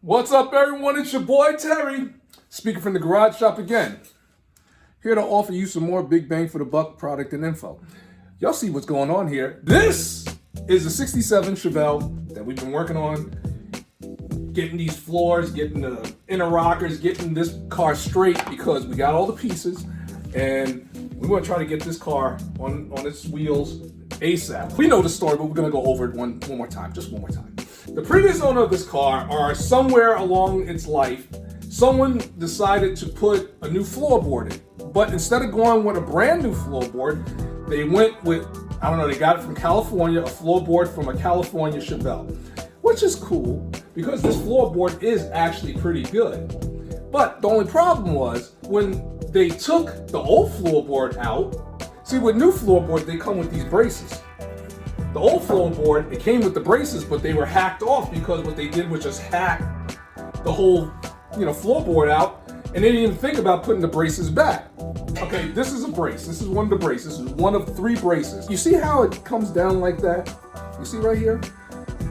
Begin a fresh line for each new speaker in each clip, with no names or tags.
What's up, everyone? It's your boy Terry, speaking from the garage shop again. Here to offer you some more big bang for the buck product and info. Y'all see what's going on here. This is a 67 Chevelle that we've been working on, getting these floors, getting the inner rockers, getting this car straight because we got all the pieces and we want to try to get this car on its wheels ASAP. We know the story, but we're going to go over it one more time, just one more time. The previous owner of this car, or somewhere along its life, someone decided to put a new floorboard in. But instead of going with a brand new floorboard, they went with, I don't know, they got it from California, a floorboard from a California Chevelle, which is cool because this floorboard is actually pretty good. But the only problem was when they took the old floorboard out, see, with new floorboard, they come with these braces. The old floorboard, it came with the braces, but they were hacked off because what they did was just hack the whole, floorboard out, and they didn't even think about putting the braces back. Okay, this is a brace. This is one of the braces. This is one of 3 braces. You see how it comes down like that? You see right here?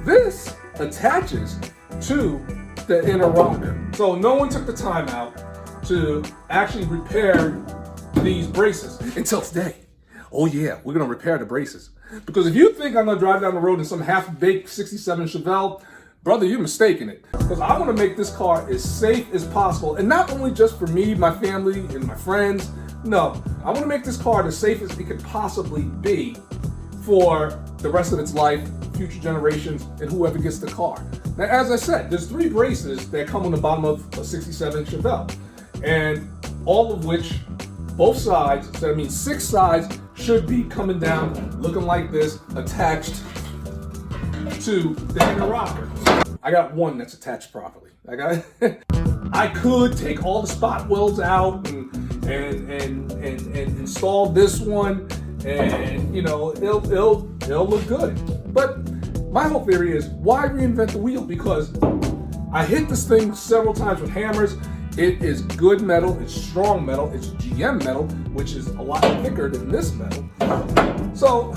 This attaches to the inner rocker. So no one took the time out to actually repair these braces until today. Oh yeah, we're gonna repair the braces. Because if you think I'm gonna drive down the road in some half-baked 67 Chevelle, brother, you're mistaken it. Because I wanna make this car as safe as possible. And not only just for me, my family, and my friends. No, I wanna make this car as safe as it could possibly be for the rest of its life, future generations, and whoever gets the car. Now, as I said, there's 3 braces that come on the bottom of a 67 Chevelle. And all of which, both sides, so that means 6 sides, should be coming down looking like this, attached to the inner rocker. I got one that's attached properly. I could take all the spot welds out and install this one, and it'll look good. But my whole theory is, why reinvent the wheel? Because I hit this thing several times with hammers. It is good metal, it's strong metal, it's GM metal, which is a lot thicker than this metal. So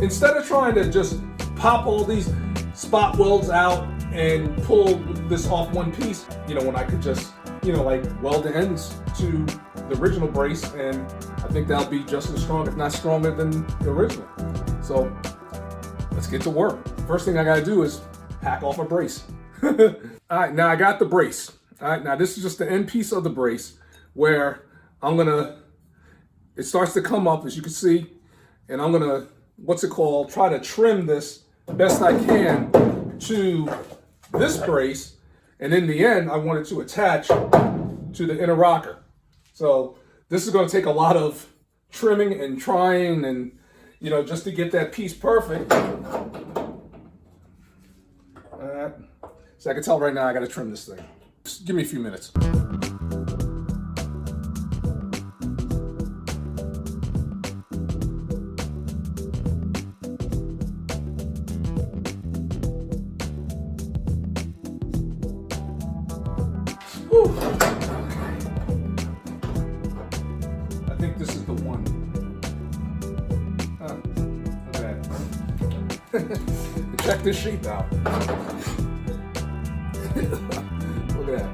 instead of trying to just pop all these spot welds out and pull this off one piece, when I could just, weld the ends to the original brace, and I think that'll be just as strong, if not stronger than the original. So let's get to work. First thing I gotta do is hack off a brace. All right, now I got the brace. All right, now this is just the end piece of the brace where it starts to come up, as you can see, and I'm gonna, try to trim this best I can to this brace, and in the end, I want it to attach to the inner rocker. So this is gonna take a lot of trimming and trying and, just to get that piece perfect. So I can tell right now I gotta trim this thing. Just give me a few minutes. Whew. I think this is the one. Okay. Check this shape out. Look at that.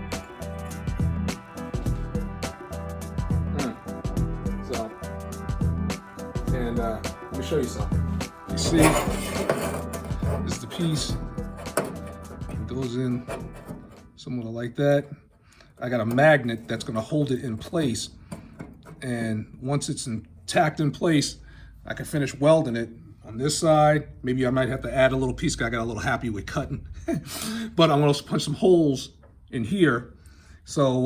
So, and let me show you something. You see, this is the piece. It goes in somewhat like that. I got a magnet that's going to hold it in place. And once it's tacked in place, I can finish welding it on this side. Maybe I might have to add a little piece because I got a little happy with cutting. But I'm going to punch some holes in here. So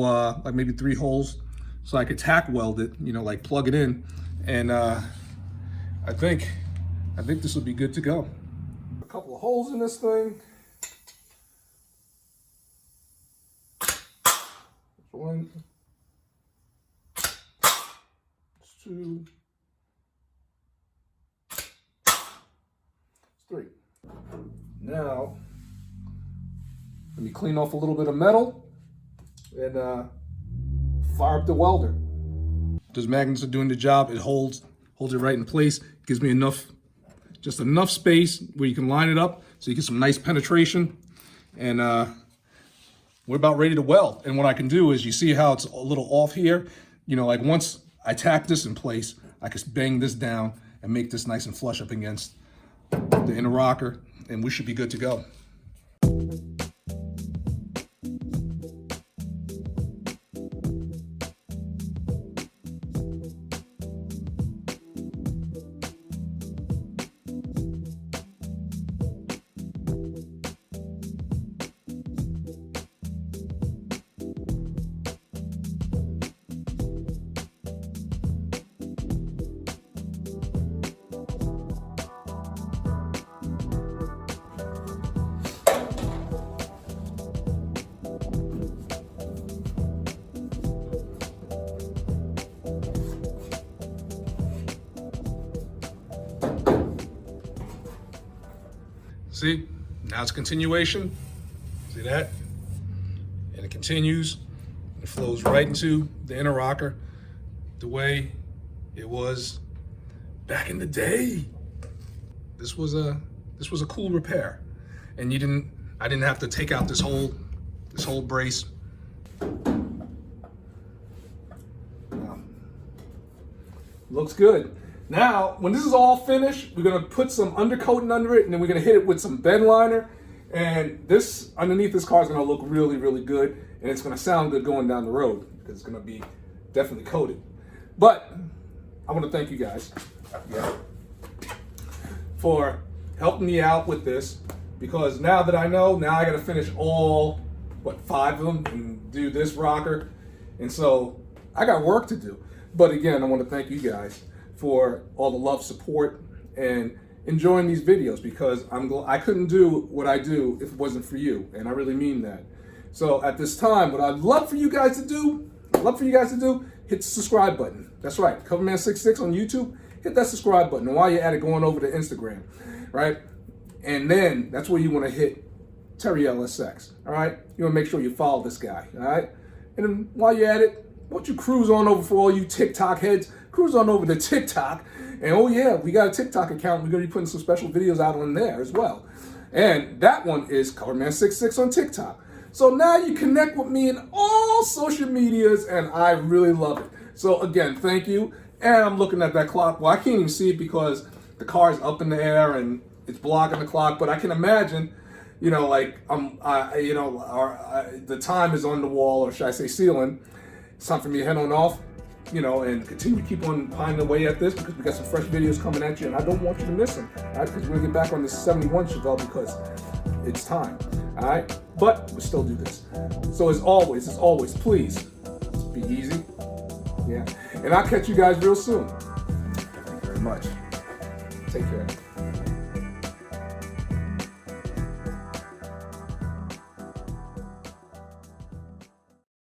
like maybe 3 holes so I could tack weld it, plug it in. And I think this will be good to go. A couple of holes in this thing. 1, 2, 3. Now, let me clean off a little bit of metal and fire up the welder. Those magnets are doing the job. It holds it right in place. Gives me just enough space where you can line it up so you get some nice penetration. And we're about ready to weld. And what I can do is, you see how it's a little off here? You know, like once I tack this in place, I can bang this down and make this nice and flush up against the inner rocker, and we should be good to go. See, now it's continuation. See that? And it continues. It flows right into the inner rocker the way it was back in the day. This was a cool repair, and I didn't have to take out this whole brace. Looks good. Now, when this is all finished, we're gonna put some undercoating under it, and then we're gonna hit it with some bed liner. And this, underneath this car, is gonna look really, really good, and it's gonna sound good going down the road, because it's gonna be definitely coated. But I wanna thank you guys for helping me out with this, because now that I know, now I gotta finish all, 5 of them, and do this rocker. And so I got work to do. But again, I wanna thank you guys for all the love, support, and enjoying these videos, because I couldn't do what I do if it wasn't for you, and I really mean that. So at this time, what I'd love for you guys to do, hit the subscribe button. That's right, Coverman66 on YouTube, hit that subscribe button. And while you're at it, going over to Instagram, right? And then that's where you want to hit Terry LSX, all right? You want to make sure you follow this guy, all right? And then while you're at it, why don't you cruise on over, for all you TikTok heads, cruise on over to TikTok. And oh yeah, we got a TikTok account. We're gonna be putting some special videos out on there as well. And that one is Coverman66 on TikTok. So now you connect with me in all social medias, and I really love it. So again, thank you. And I'm looking at that clock. Well, I can't even see it because the car is up in the air and it's blocking the clock, but I can imagine, you know, like the time is on the wall, or should I say ceiling. It's time for me to head on off, you know, and continue to keep on pinding away at this, because we got some fresh videos coming at you, and I don't want you to miss them, all right? Because we're gonna get back on this 71 Chevelle, because it's time, all right? But we still do this. So as always, please be easy, yeah. And I'll catch you guys real soon. Thank you very much. Take care.